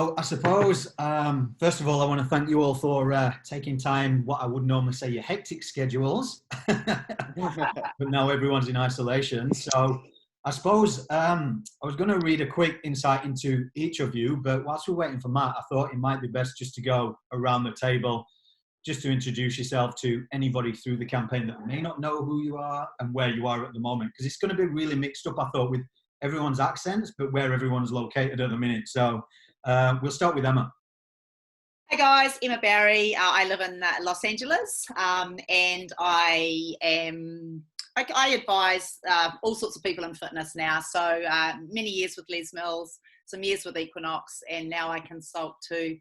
I suppose, first of all, I want to thank you all for taking time, what I would normally say your hectic schedules, but now everyone's in isolation. So I suppose I was going to read a quick insight into each of you, but whilst we're waiting for Matt, I thought it might be best just to go around the table, just to introduce yourself to anybody through the campaign that may not know who you are and where you are at the moment, because it's going to be really mixed up, I thought, with everyone's accents, but where everyone's located at the minute. So we'll start with Emma. Hey guys, Emma Barry. I live in Los Angeles, and I advise all sorts of people in fitness now. So many years with Les Mills, some years with Equinox, and now I consult to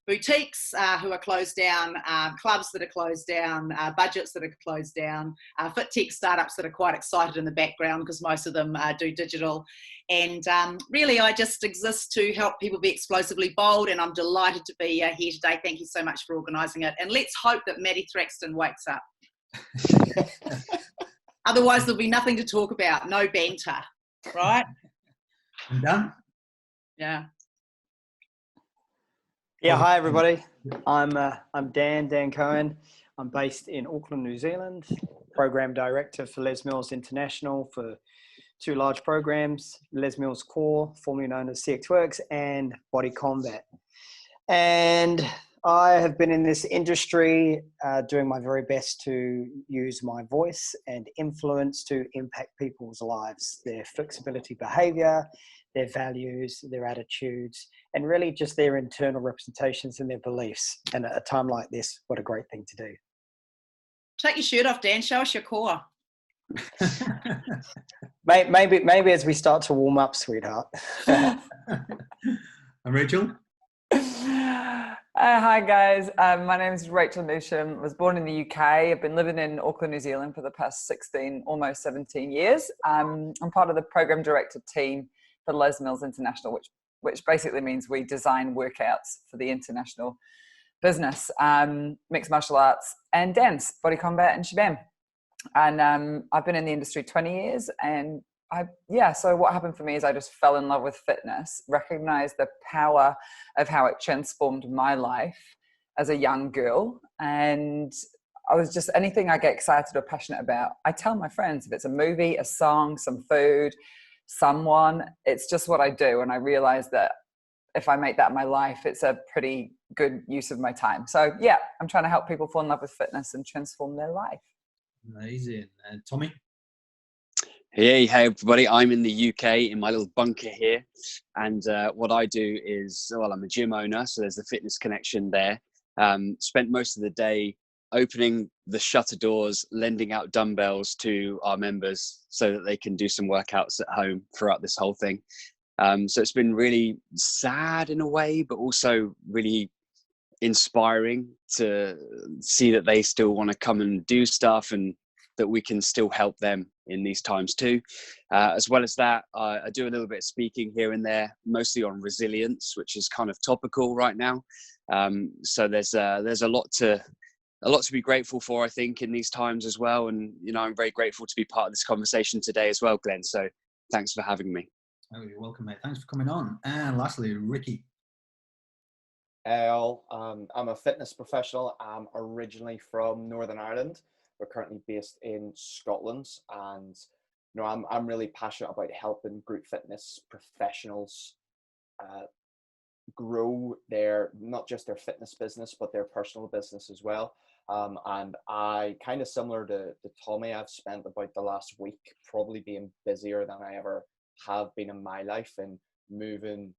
boutiques who are closed down, clubs that are closed down, budgets that are closed down, fit tech startups that are quite excited in the background because most of them do digital. And really, I just exist to help people be explosively bold, and I'm delighted to be here today. Thank you so much for organising it. And let's hope that Maddie Thraxton wakes up. Otherwise, there'll be nothing to talk about, no banter, right? I'm done. Yeah. Yeah, hi everybody. I'm Dan Cohen. I'm based in Auckland, New Zealand. Program director for Les Mills International for two large programs, Les Mills Core, formerly known as CXWorks, and Body Combat. And I have been in this industry doing my very best to use my voice and influence to impact people's lives, their flexibility behavior, their values, their attitudes, and really just their internal representations and their beliefs. And at a time like this, what a great thing to do. Take your shirt off, Dan. Show us your core. Maybe as we start to warm up, sweetheart. And Rachel? Hi guys, my name is Rachel Newsham. I was born in the UK. I've been living in Auckland, New Zealand for the past 16, almost 17 years. I'm part of the program director team for Les Mills International, which basically means we design workouts for the international business, mixed martial arts and dance, body combat and shabam. And I've been in the industry 20 years, and so what happened for me is I just fell in love with fitness, recognized the power of how it transformed my life as a young girl. And I was just, anything I get excited or passionate about, I tell my friends. If it's a movie, a song, some food, someone, it's just what I do. And I realized that if I make that my life, it's a pretty good use of my time. So yeah, I'm trying to help people fall in love with fitness and transform their life. Amazing. And Tommy? Hey everybody, I'm in the UK in my little bunker here, and what I do is, well, I'm a gym owner, so there's the fitness connection there. Spent most of the day opening the shutter doors, lending out dumbbells to our members so that they can do some workouts at home throughout this whole thing. So it's been really sad in a way, but also really inspiring to see that they still want to come and do stuff, and that we can still help them in these times too. As well as that, I do a little bit of speaking here and there, mostly on resilience, which is kind of topical right now. So there's a lot to be grateful for, I think, in these times as well. And I'm very grateful to be part of this conversation today as well, Glenn. So thanks for having me. Oh, you're welcome, mate. Thanks for coming on. And lastly, Ricky. Hey all, I'm a fitness professional. I'm originally from Northern Ireland. We're currently based in Scotland, and I'm really passionate about helping group fitness professionals grow not just their fitness business, but their personal business as well. And I, kind of similar to Tommy, I've spent about the last week probably being busier than I ever have been in my life, and moving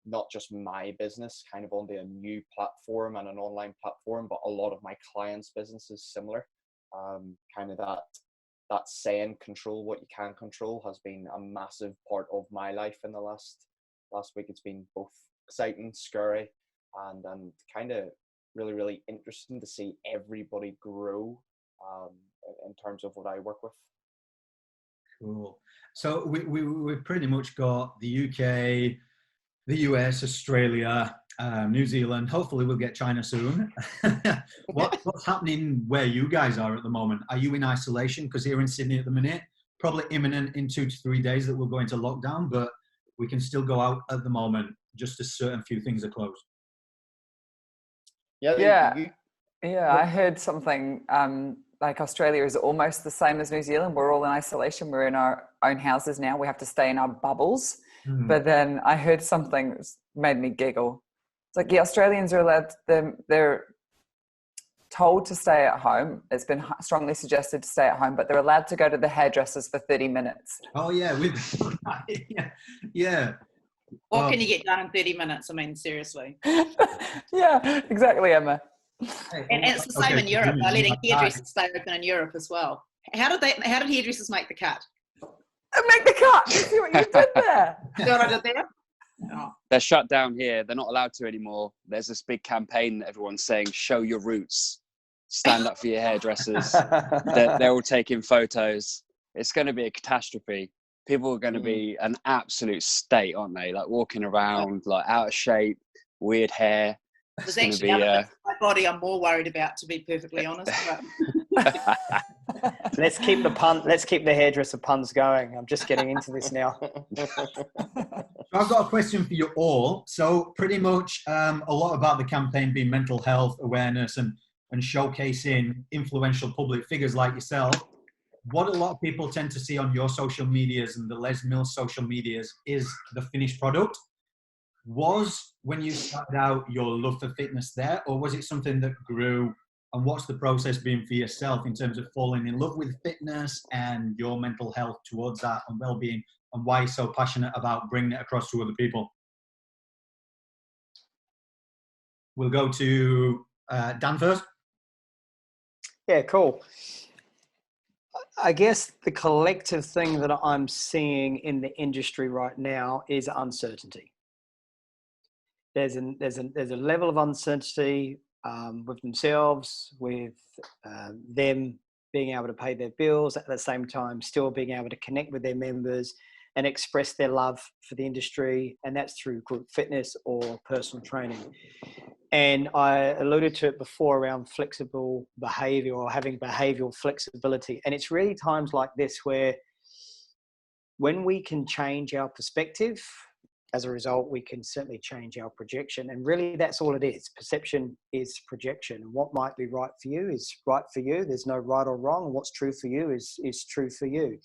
not just my business kind of onto a new platform and an online platform, but a lot of my clients' businesses similar. Kind of that saying, control what you can control, has been a massive part of my life in the last week. It's been both exciting, scary, and kind of really, really interesting to see everybody grow in terms of what I work with. Cool. So we've pretty much got the UK, the US, Australia, New Zealand. Hopefully we'll get China soon. What's happening where you guys are at the moment? Are you in isolation? Because here in Sydney at the minute, probably imminent in 2 to 3 days that we'll go into lockdown, but we can still go out at the moment. just as certain few things are closed? Yeah. I heard something like Australia is almost the same as New Zealand. We're all in isolation. We're in our own houses now. We have to stay in our bubbles. But then I heard something that made me giggle. It's like, yeah, Australians are allowed, they're told to stay at home. It's been strongly suggested to stay at home, but they're allowed to go to the hairdressers for 30 minutes. Oh, yeah. Yeah. What can you get done in 30 minutes? I mean, seriously. Yeah, exactly, Emma. And it's the same in Europe. They're letting hairdressers stay open in Europe as well. How did hairdressers make the cut? Make the cut. You see what you did there? See what I did there? Oh. They're shut down here. They're not allowed to anymore. There's this big campaign that everyone's saying, show your roots. Stand up for your hairdressers. They're all taking photos. It's going to be a catastrophe. People are going to be an absolute state, aren't they? Like walking around, like out of shape, weird hair. There's actually other things in my body I'm more worried about, to be perfectly honest. But... Let's keep the hairdresser puns going. I'm just getting into this now. I've got a question for you all. So pretty much a lot about the campaign being mental health awareness and showcasing influential public figures like yourself. What a lot of people tend to see on your social medias and the Les Mills social medias is the finished product. Was, when you started out, your love for fitness there, or was it something that grew? And what's the process been for yourself in terms of falling in love with fitness and your mental health towards that and well-being, and why you're so passionate about bringing it across to other people? We'll go to Dan first. Yeah, cool. I guess the collective thing that I'm seeing in the industry right now is uncertainty. There's a level of uncertainty with themselves, with them being able to pay their bills, at the same time still being able to connect with their members and express their love for the industry, and that's through group fitness or personal training. And I alluded to it before around flexible behavior or having behavioral flexibility. And it's really times like this where when we can change our perspective, as a result, we can certainly change our projection. And really that's all it is. Perception is projection. What might be right for you is right for you. There's no right or wrong. What's true for you is true for you.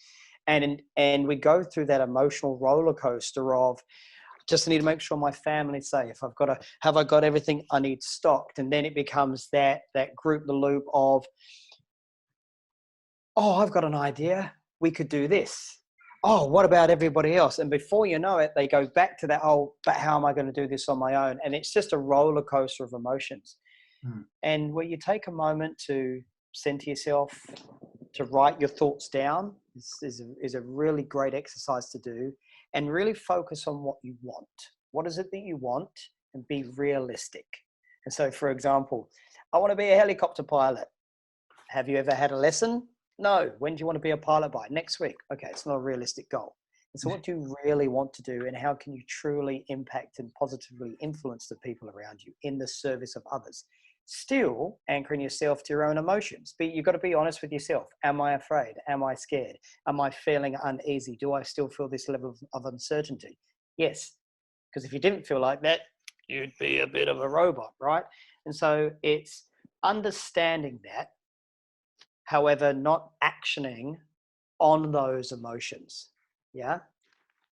And we go through that emotional roller coaster of, just need to make sure my family's safe. Have I got everything I need stocked? And then it becomes that group, the loop of, oh, I've got an idea. We could do this. Oh, what about everybody else? And before you know it, they go back to that, oh, but how am I going to do this on my own? And it's just a roller coaster of emotions. And where you take a moment to center yourself, to write your thoughts down is a really great exercise to do. And really focus on what you want. What is it that you want? And be realistic. And so, for example, I want to be a helicopter pilot. Have you ever had a lesson? No. When do you want to be a pilot by? Next week. Okay, it's not a realistic goal. And so what do you really want to do? And how can you truly impact and positively influence the people around you in the service of others? Still anchoring yourself to your own emotions. You've got to be honest with yourself. Am I afraid? Am I scared? Am I feeling uneasy? Do I still feel this level of uncertainty? Yes. Because if you didn't feel like that, you'd be a bit of a robot, right? And so it's understanding that, however, not actioning on those emotions. Yeah.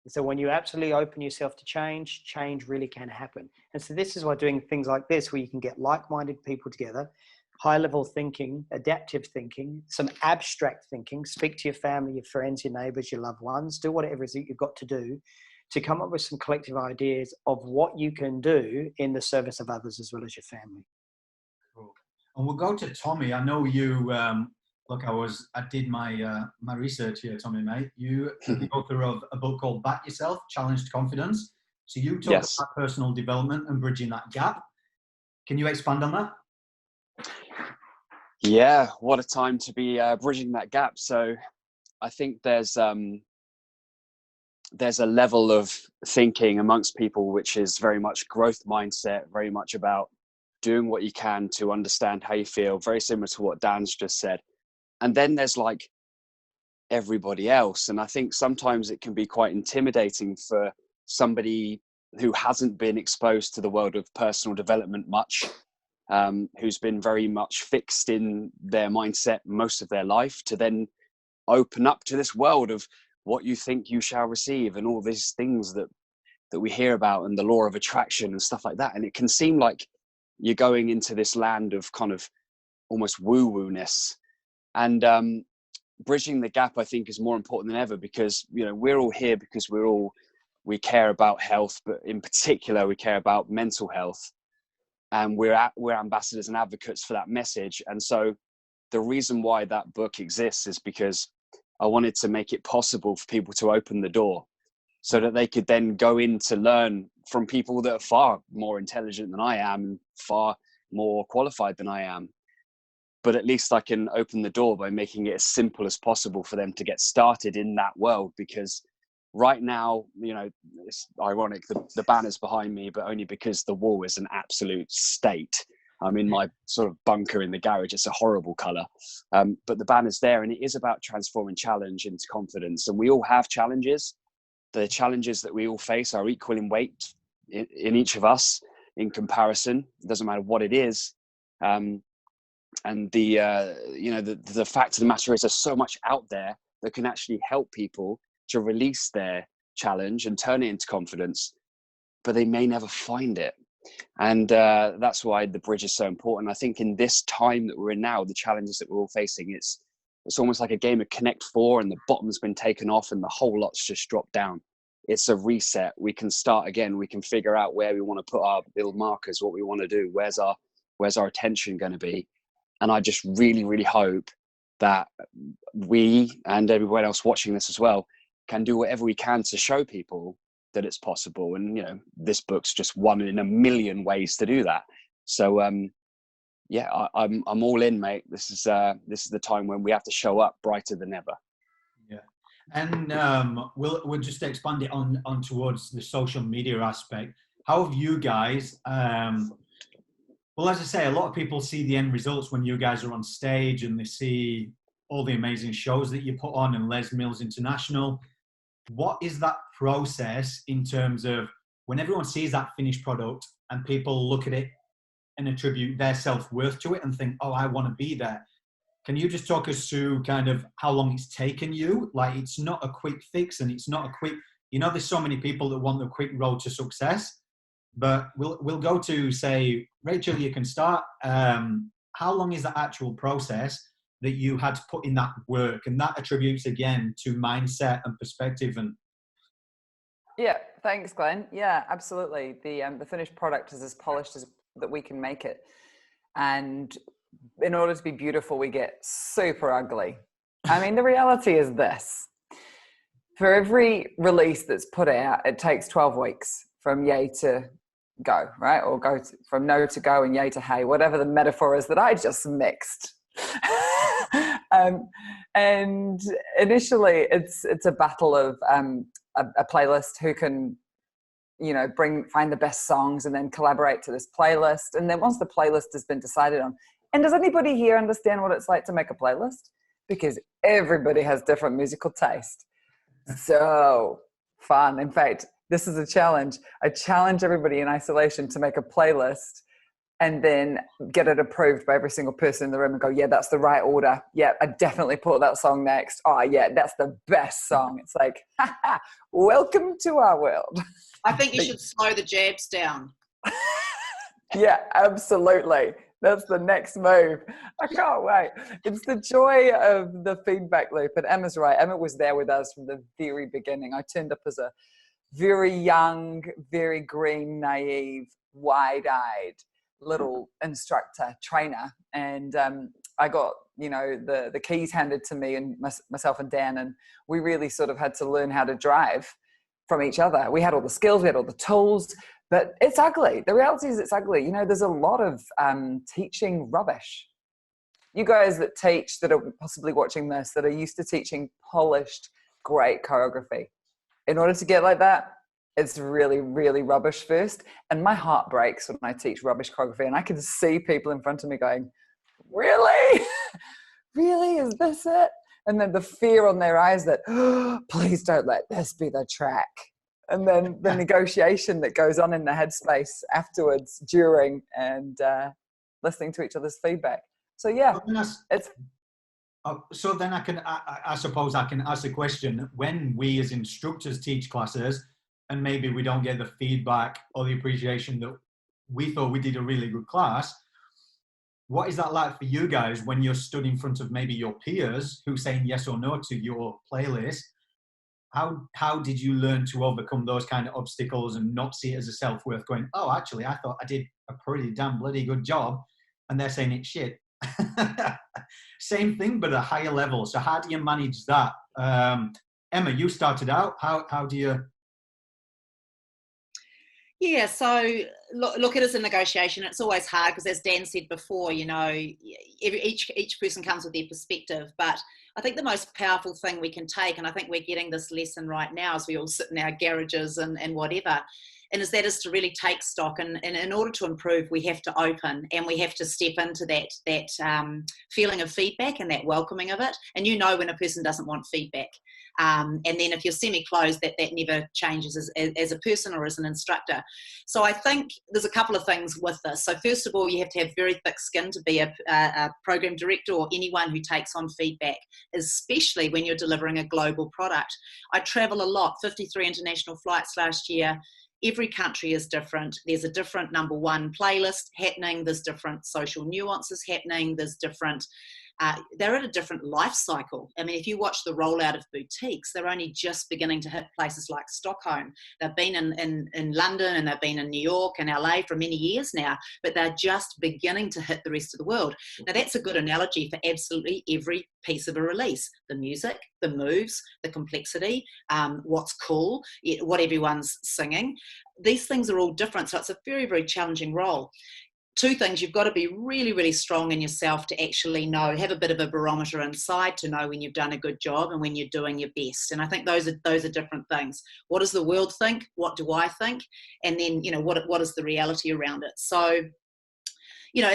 So when you absolutely open yourself to change really can happen. And so this is why doing things like this, where you can get like-minded people together, high-level thinking, adaptive thinking, some abstract thinking, speak to your family, your friends, your neighbors, your loved ones, do whatever it is that you've got to do to come up with some collective ideas of what you can do in the service of others as well as your family. Cool. And we'll go to Tommy. I know you... Look, I did my research here, Tommy, mate. You are the author of a book called Back Yourself, Challenged Confidence. So you talk about personal development and bridging that gap. Can you expand on that? Yeah, what a time to be bridging that gap. So I think there's a level of thinking amongst people which is very much growth mindset, very much about doing what you can to understand how you feel, very similar to what Dan's just said. And then there's like everybody else. And I think sometimes it can be quite intimidating for somebody who hasn't been exposed to the world of personal development much, who's been very much fixed in their mindset most of their life, to then open up to this world of what you think you shall receive and all these things that we hear about, and the law of attraction and stuff like that. And it can seem like you're going into this land of kind of almost woo-woo-ness. And bridging the gap, I think, is more important than ever, because, you know, we're all here because we care about health, but in particular, we care about mental health. And we're ambassadors and advocates for that message. And so the reason why that book exists is because I wanted to make it possible for people to open the door so that they could then go in to learn from people that are far more intelligent than I am, and far more qualified than I am. But at least I can open the door by making it as simple as possible for them to get started in that world. Because right now, you know, it's ironic, the banner's behind me, but only because the wall is an absolute state. I'm in my sort of bunker in the garage. It's a horrible color. But the banner's there, and it is about transforming challenge into confidence. And we all have challenges. The challenges that we all face are equal in weight in each of us in comparison. It doesn't matter what it is. And the fact of the matter is, there's so much out there that can actually help people to release their challenge and turn it into confidence, but they may never find it. And that's why the bridge is so important. I think in this time that we're in now, the challenges that we're all facing, it's almost like a game of Connect 4, and the bottom's been taken off and the whole lot's just dropped down. It's a reset. We can start again. We can figure out where we want to put our build markers, what we want to do, where's our attention going to be. And I just really, really hope that we and everyone else watching this as well can do whatever we can to show people that it's possible. And, you know, this book's just one in a million ways to do that. So, I'm all in, mate. This is the time when we have to show up brighter than ever. Yeah. And we'll just expand it on towards the social media aspect. How have you guys, well, as I say, a lot of people see the end results when you guys are on stage, and they see all the amazing shows that you put on and Les Mills International. What is that process in terms of when everyone sees that finished product and people look at it and attribute their self-worth to it and think, oh, I want to be there? Can you just talk us through kind of how long it's taken you? Like, it's not a quick fix, and it's not a quick, you know, there's so many people that want the quick road to success, but we'll go to, say, Rachel, you can start. How long is the actual process that you had to put in that work? And that attributes again to mindset and perspective. And yeah, thanks, Glenn. Yeah, absolutely. The finished product is as polished as that we can make it. And in order to be beautiful, we get super ugly. I mean, the reality is this: for every release that's put out, it takes 12 weeks from yay to go, right? Or from no to go and yay to hey, whatever the metaphor is that I just mixed. And initially it's a battle of a playlist who can, you know, find the best songs and then collaborate to this playlist. And then once the playlist has been decided on, and does anybody here understand what it's like to make a playlist? Because everybody has different musical taste. So fun. In fact, this is a challenge. I challenge everybody in isolation to make a playlist and then get it approved by every single person in the room and go, yeah, that's the right order. Yeah, I definitely put that song next. Oh, yeah, that's the best song. It's like, welcome to our world. I think you should slow the jabs down. Yeah, absolutely. That's the next move. I can't wait. It's the joy of the feedback loop. And Emma's right. Emma was there with us from the very beginning. I turned up as a very young, very green, naive, wide-eyed little instructor, trainer. And I got, you know, the keys handed to me and myself and Dan. And we really sort of had to learn how to drive from each other. We had all the skills, we had all the tools, but it's ugly. The reality is it's ugly. You know, there's a lot of teaching rubbish. You guys that teach, that are possibly watching this, that are used to teaching polished, great choreography. In order to get like that, it's really, really rubbish first. And my heart breaks when I teach rubbish choreography, and I can see people in front of me going, really? Really? Is this it? And then the fear on their eyes that, oh, please don't let this be the track. and then the negotiation that goes on in the headspace afterwards, during, and listening to each other's feedback. So yeah, it's. So then I suppose I can ask a question. When we as instructors teach classes and maybe we don't get the feedback or the appreciation that we thought we did a really good class, what is that like for you guys when you're stood in front of maybe your peers who saying yes or no to your playlist? How did you learn to overcome those kind of obstacles and not see it as a self-worth, going, oh, actually, I thought I did a pretty damn bloody good job, and they're saying it's shit. Same thing, but at a higher level. So how do you manage that? Emma, you started out. How do you? Yeah, so look at it as a negotiation. It's always hard because, as Dan said before, you know, each person comes with their perspective. But I think the most powerful thing we can take, and I think we're getting this lesson right now as we all sit in our garages and whatever, and that is to really take stock. And in order to improve, we have to open and we have to step into that feeling of feedback and that welcoming of it. And you know when a person doesn't want feedback. And then if you're semi-closed, that never changes as a person or as an instructor. So I think there's a couple of things with this. So first of all, you have to have very thick skin to be a program director or anyone who takes on feedback, especially when you're delivering a global product. I travel a lot, 53 international flights last year. Every country is different. There's a different #1 playlist happening. There's different social nuances happening. There's different, they're at a different life cycle. I mean, if you watch the rollout of boutiques, they're only just beginning to hit places like Stockholm. They've been in London and they've been in New York and LA for many years now, but they're just beginning to hit the rest of the world. Now, that's a good analogy for absolutely every piece of a release. The music, the moves, the complexity, what's cool, what everyone's singing. These things are all different, so it's a very, very challenging role. Two things: you've got to be really, really strong in yourself to actually know, have a bit of a barometer inside to know when you've done a good job and when you're doing your best. And I think those are different things. What does the world think? What do I think? And then, you know, what is the reality around it? So, you know,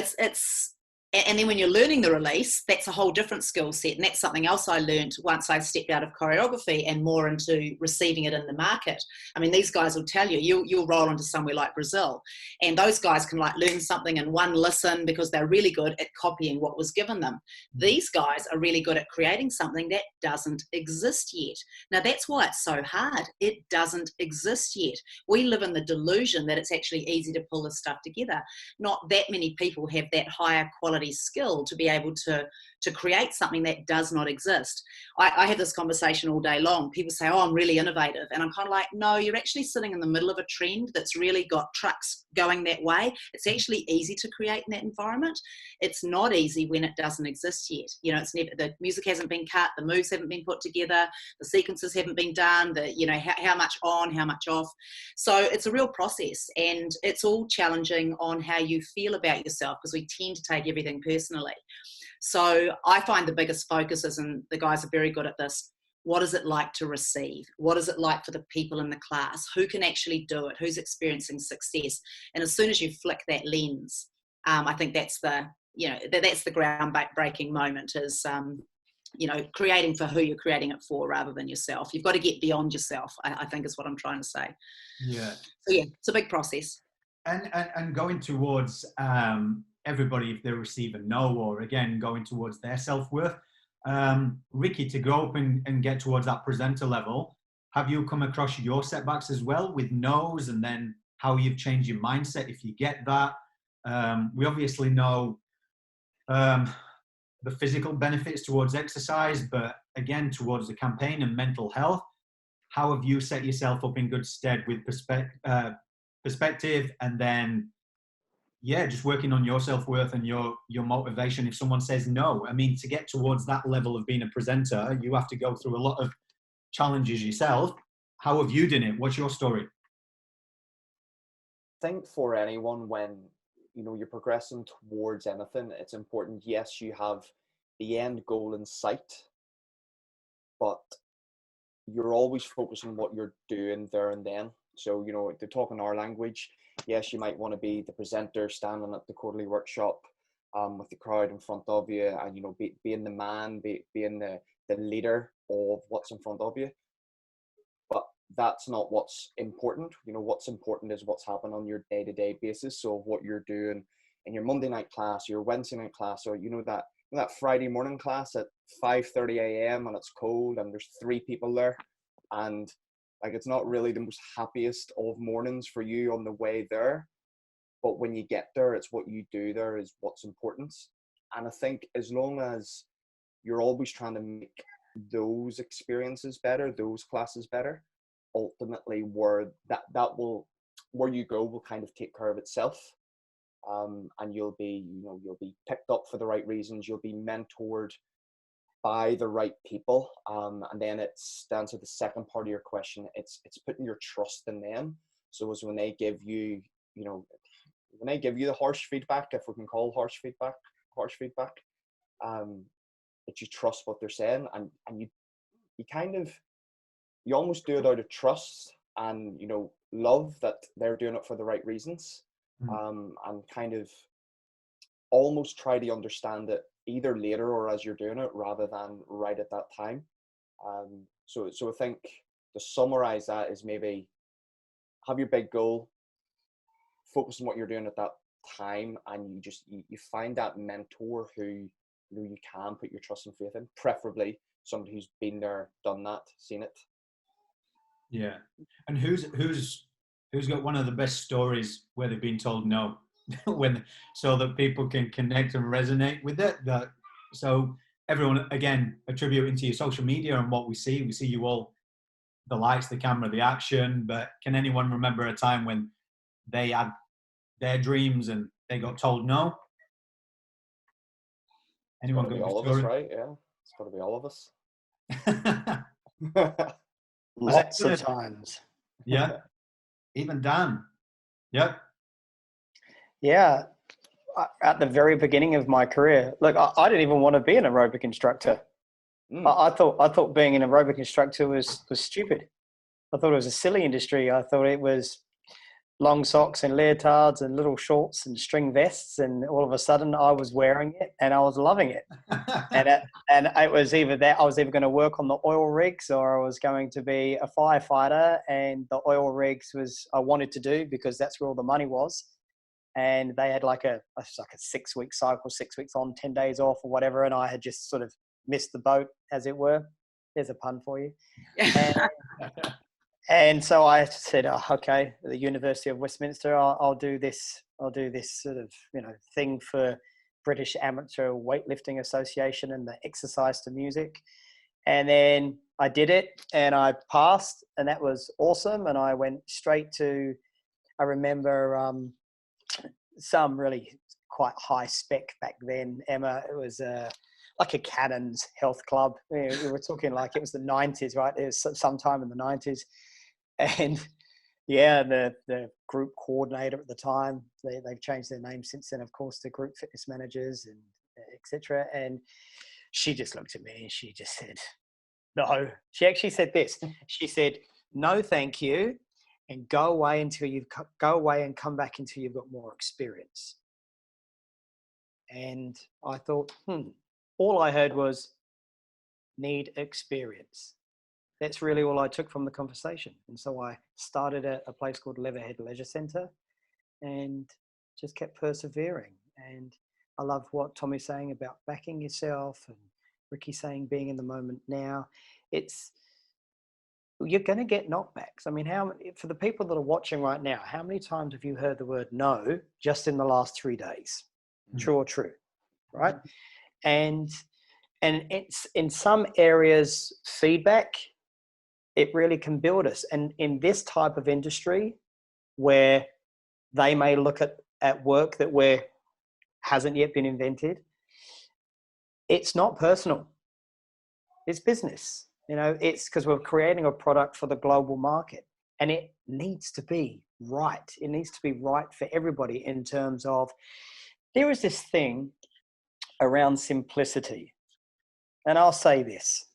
and then when you're learning the release, that's a whole different skill set. And that's something else I learned once I stepped out of choreography and more into receiving it in the market. I mean, these guys will tell you, you'll roll into somewhere like Brazil, and those guys can like learn something in one listen because they're really good at copying what was given them. These guys are really good at creating something that doesn't exist yet. Now, that's why it's so hard. It doesn't exist yet. We live in the delusion that it's actually easy to pull this stuff together. Not that many people have that higher quality skill to be able to create something that does not exist. I have this conversation all day long. People say, oh, I'm really innovative. And I'm kind of like, no, you're actually sitting in the middle of a trend that's really got trucks going that way. It's actually easy to create in that environment. It's not easy when it doesn't exist yet. You know, it's never, the music hasn't been cut, the moves haven't been put together, the sequences haven't been done, you know, how much on, how much off. So it's a real process, and it's all challenging on how you feel about yourself, because we tend to take everything personally. So I find the biggest focus is, and the guys are very good at this, what is it like to receive? What is it like for the people in the class? Who can actually do it? Who's experiencing success? And as soon as you flick that lens, I think that's the groundbreaking moment, is, you know, creating for who you're creating it for rather than yourself. You've got to get beyond yourself, I think is what I'm trying to say. Yeah. So yeah, it's a big process. And going towards everybody, if they receive a no, or again going towards their self-worth, Ricky, to go up and get towards that presenter level, have you come across your setbacks as well with no's, and then how you've changed your mindset if you get that? We obviously know the physical benefits towards exercise, but again towards the campaign and mental health, how have you set yourself up in good stead with perspective, and then just working on your self-worth and your motivation if someone says no? I mean, to get towards that level of being a presenter, you have to go through a lot of challenges yourself. How have you done it? What's your story? I think for anyone, when you know you're progressing towards anything, it's important, yes, you have the end goal in sight, but you're always focusing on what you're doing there and then. So, you know, to talk in our language, yes, you might want to be the presenter standing at the quarterly workshop with the crowd in front of you, and, you know, being the man, being the leader of what's in front of you. But that's not what's important. You know, what's important is what's happening on your day-to-day basis. So what you're doing in your Monday night class, your Wednesday night class, or that Friday morning class at 5:30 a.m. and it's cold and there's 3 people there, and like it's not really the most happiest of mornings for you on the way there, but when you get there, it's what you do there is what's important. And I think as long as you're always trying to make those experiences better, those classes better, ultimately where you go will kind of take care of itself. And you'll be picked up for the right reasons. You'll be mentored by the right people. And then it's down to the second part of your question. It's putting your trust in them. So as when they give you, when they give you the harsh feedback, if we can call harsh feedback, that you trust what they're saying, and you almost do it out of trust and love that they're doing it for the right reasons. And kind of almost try to understand it either later or as you're doing it rather than right at that time. So I think to summarize that is maybe have your big goal, focus on what you're doing at that time, and you find that mentor who you can put your trust and faith in, preferably somebody who's been there, done that, seen it. Yeah. And who's got one of the best stories where they've been told no, so that people can connect and resonate with it? So everyone, again, attributing to your social media and what we see you all, the lights, the camera, the action, but can anyone remember a time when they had their dreams and they got told no? Anyone got all of us, right? Yeah, it's got to be all of us. Lots of times. Yeah. Even Dan. Yep. Yeah. At the very beginning of my career, look, I didn't even want to be an aerobic instructor. I thought being an aerobic instructor was stupid. I thought it was a silly industry. I thought it was long socks and leotards and little shorts and string vests, and all of a sudden I was wearing it and I was loving it. And it was either that I was either going to work on the oil rigs or I was going to be a firefighter, and the oil rigs I wanted to do because that's where all the money was. And they had like a 6-week cycle, 6 weeks on, 10 days off or whatever. And I had just sort of missed the boat, as it were. There's a pun for you. And so I said, okay, at the University of Westminster, I'll do this sort of, thing for British Amateur Weightlifting Association and the exercise to music. And then I did it and I passed, and that was awesome. And I went straight to, I remember some really quite high spec back then, Emma. It was like a Cannon's health club. We were talking like it was the 90s, right? It was sometime in the 90s. And yeah, the group coordinator at the time, they've changed their name since then, of course, to group fitness managers and etc. And she just looked at me and she just said, no. She actually said this. She said, no, thank you. And go away and come back until you've got more experience. And I thought, all I heard was need experience. That's really all I took from the conversation. And so I started at a place called Leatherhead Leisure Centre and just kept persevering. And I love what Tommy's saying about backing yourself, and Ricky saying being in the moment now. You're going to get knockbacks. I mean, for the people that are watching right now, how many times have you heard the word no just in the last 3 days? True or true, right? And it's in some areas feedback, it really can build us. And in this type of industry where they may look at work that hasn't yet been invented, it's not personal. It's business. It's because we're creating a product for the global market, and it needs to be right. It needs to be right for everybody in terms of, there is this thing around simplicity. And I'll say this,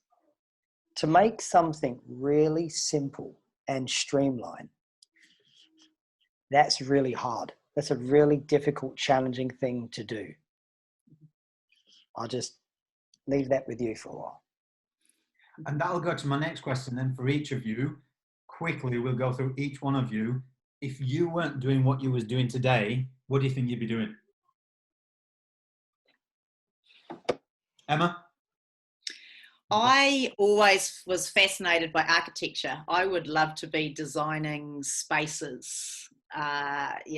to make something really simple and streamlined, that's really hard. That's a really difficult, challenging thing to do. I'll just leave that with you for a while. And that'll go to my next question then for each of you. quickly, we'll go through each one of you. If you weren't doing what you was doing today, what do you think you'd be doing? Emma? I always was fascinated by architecture. I would love to be designing spaces.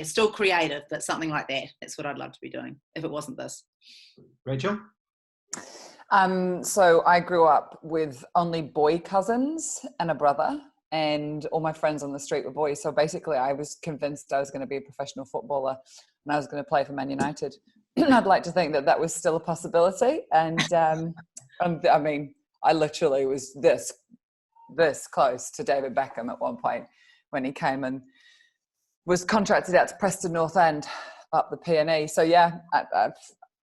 Still creative, but something like that. That's what I'd love to be doing if it wasn't this. Rachel? So I grew up with only boy cousins and a brother, and all my friends on the street were boys. So basically I was convinced I was going to be a professional footballer and I was going to play for Man United. I'd like to think that that was still a possibility. And I mean, I literally was this close to David Beckham at one point when he came and was contracted out to Preston North End up the P&E. So yeah,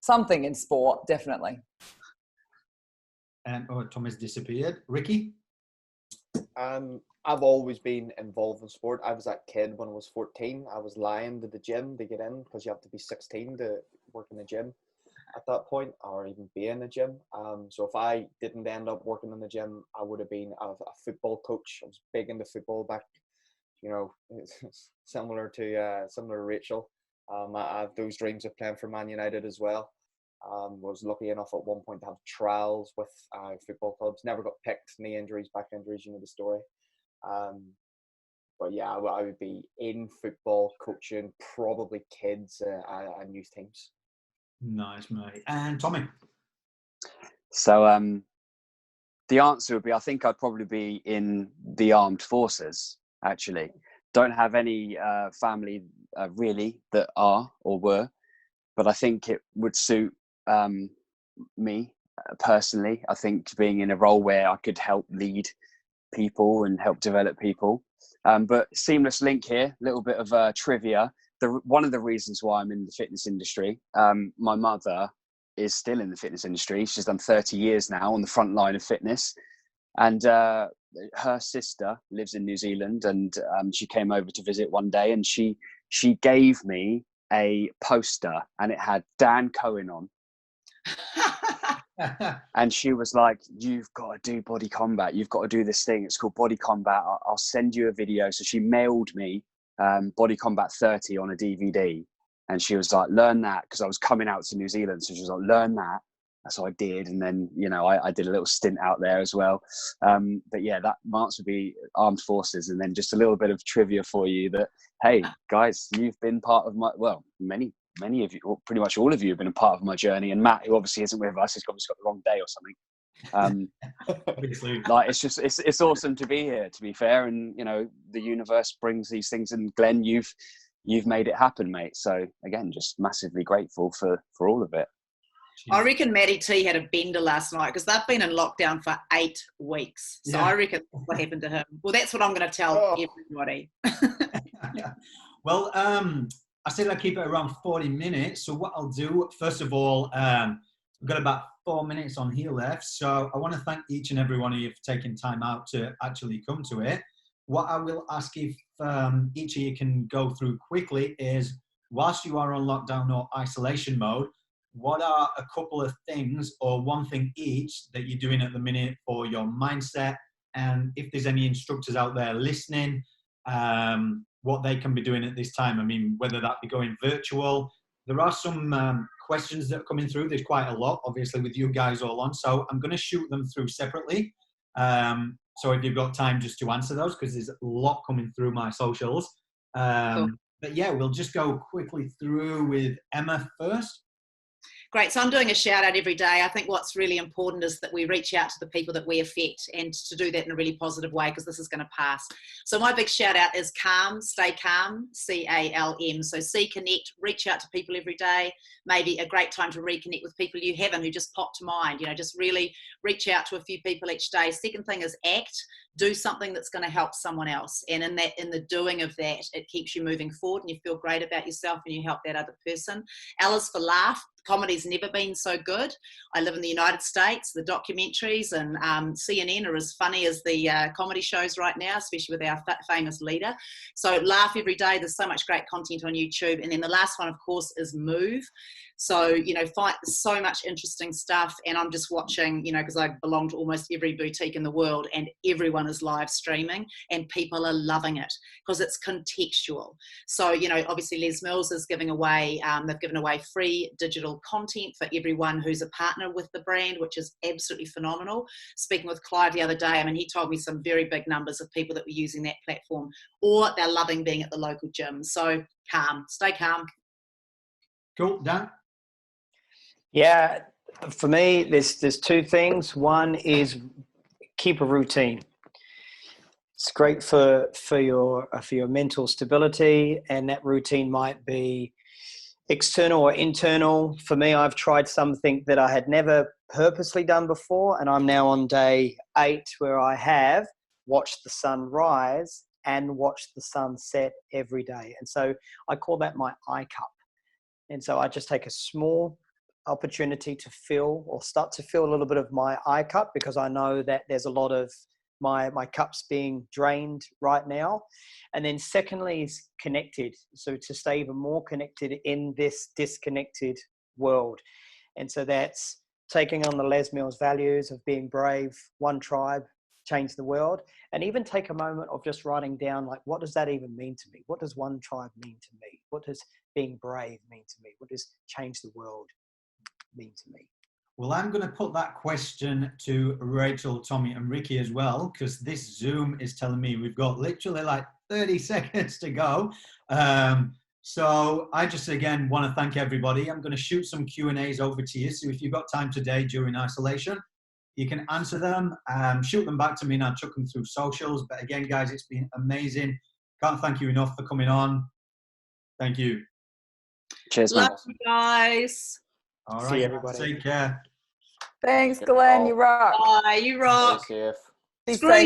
something in sport, definitely. And Thomas disappeared. Ricky? I've always been involved in sport. I was that kid when I was 14. I was lying to the gym to get in because you have to be 16 to work in the gym at that point, or even be in the gym. So if I didn't end up working in the gym, I would have been a football coach. I was big into football back, similar to Rachel. I have those dreams of playing for Man United as well. Was lucky enough at one point to have trials with football clubs. Never got picked. Knee injuries, back injuries, you know the story. But yeah, I would be in football, coaching probably kids and youth teams. Nice, mate. And Tommy? So the answer would be, I think I'd probably be in the armed forces, actually. Don't have any family really that are or were, but I think it would suit me personally. I think being in a role where I could help lead people and help develop people. But seamless link here, a little bit of trivia. One of the reasons why I'm in the fitness industry, my mother is still in the fitness industry. She's done 30 years now on the front line of fitness. And her sister lives in New Zealand, and she came over to visit one day, and she gave me a poster, and it had Dan Cohen on. And she was like, you've got to do body combat. You've got to do this thing. It's called body combat. I'll send you a video. So she mailed me Body Combat 30 on a DVD. And she was like, learn that, because I was coming out to New Zealand. So she was like, learn that. So I did. And then, I did a little stint out there as well. But yeah, that answer would be armed forces. And then just a little bit of trivia for you that, hey, guys, you've been part of many of you, or pretty much all of you, have been a part of my journey. And Matt, who obviously isn't with us, he's obviously got the wrong day or something. Like it's awesome to be here, to be fair. And the universe brings these things. And Glenn, you've made it happen, mate. So again, just massively grateful for all of it. I reckon Matty T had a bender last night because they've been in lockdown for 8 weeks. So yeah. I reckon that's what happened to him. Well, that's what I'm going to tell everybody. Well, I said I'd keep it around 40 minutes. So what I'll do, first of all, we've got about 4 minutes on here left. So I want to thank each and every one of you for taking time out to actually come to it. What I will ask if each of you can go through quickly is, whilst you are on lockdown or isolation mode, what are a couple of things or one thing each that you're doing at the minute for your mindset? And if there's any instructors out there listening, what they can be doing at this time. I mean, whether that be going virtual. There are some questions that are coming through. There's quite a lot, obviously, with you guys all on. So I'm going to shoot them through separately. So if you've got time just to answer those, because there's a lot coming through my socials. Cool. But yeah, we'll just go quickly through with Emma first. Great. So I'm doing a shout out every day. I think what's really important is that we reach out to the people that we affect, and to do that in a really positive way, because this is going to pass. So my big shout out is calm, stay calm, CALM. So connect, reach out to people every day. Maybe a great time to reconnect with people you haven't, who just popped to mind. Just really reach out to a few people each day. Second thing is act. Do something that's going to help someone else. And in the doing of that, it keeps you moving forward and you feel great about yourself and you help that other person. L is for laugh. Comedy's never been so good. I live in the United States. The documentaries and CNN are as funny as the comedy shows right now, especially with our famous leader. So laugh every day. There's so much great content on YouTube. And then the last one, of course, is move. So, you know, so much interesting stuff. And I'm just watching, you know, because I belong to almost every boutique in the world, and everyone is live streaming and people are loving it because it's contextual. So, you know, obviously Les Mills is giving away, they've given away free digital content for everyone who's a partner with the brand, which is absolutely phenomenal. Speaking with Clive the other day, I mean, he told me some very big numbers of people that were using that platform, or they're loving being at the local gym. So stay calm. Cool, Dan? Yeah, for me, there's two things. One is keep a routine. It's great for your mental stability, and that routine might be external or internal. For me, I've tried something that I had never purposely done before, and I'm now on day 8 where I have watched the sun rise and watched the sun set every day. And so I call that my I cup. And so I just take a small opportunity to fill, or start to fill, a little bit of my I cup, because I know that there's a lot of my cups being drained right now. And then secondly is connected. So to stay even more connected in this disconnected world. And so that's taking on the Les Mills values of being brave, one tribe, change the world. And even take a moment of just writing down, like, what does that even mean to me? What does one tribe mean to me? What does being brave mean to me? What does change the world mean to me? Well, I'm going to put that question to Rachel, Tommy, and Ricky as well, because this Zoom is telling me we've got literally like 30 seconds to go. So I just, again, want to thank everybody. I'm going to shoot some Q&As over to you. So if you've got time today during isolation, you can answer them, shoot them back to me, and I'll chuck them through socials. But again, guys, it's been amazing. Can't thank you enough for coming on. Thank you. Cheers, man. Love you guys. All right, See everybody. take care. Thanks, Glenn. You rock. Bye. You rock. Stay safe. Be Screw safe.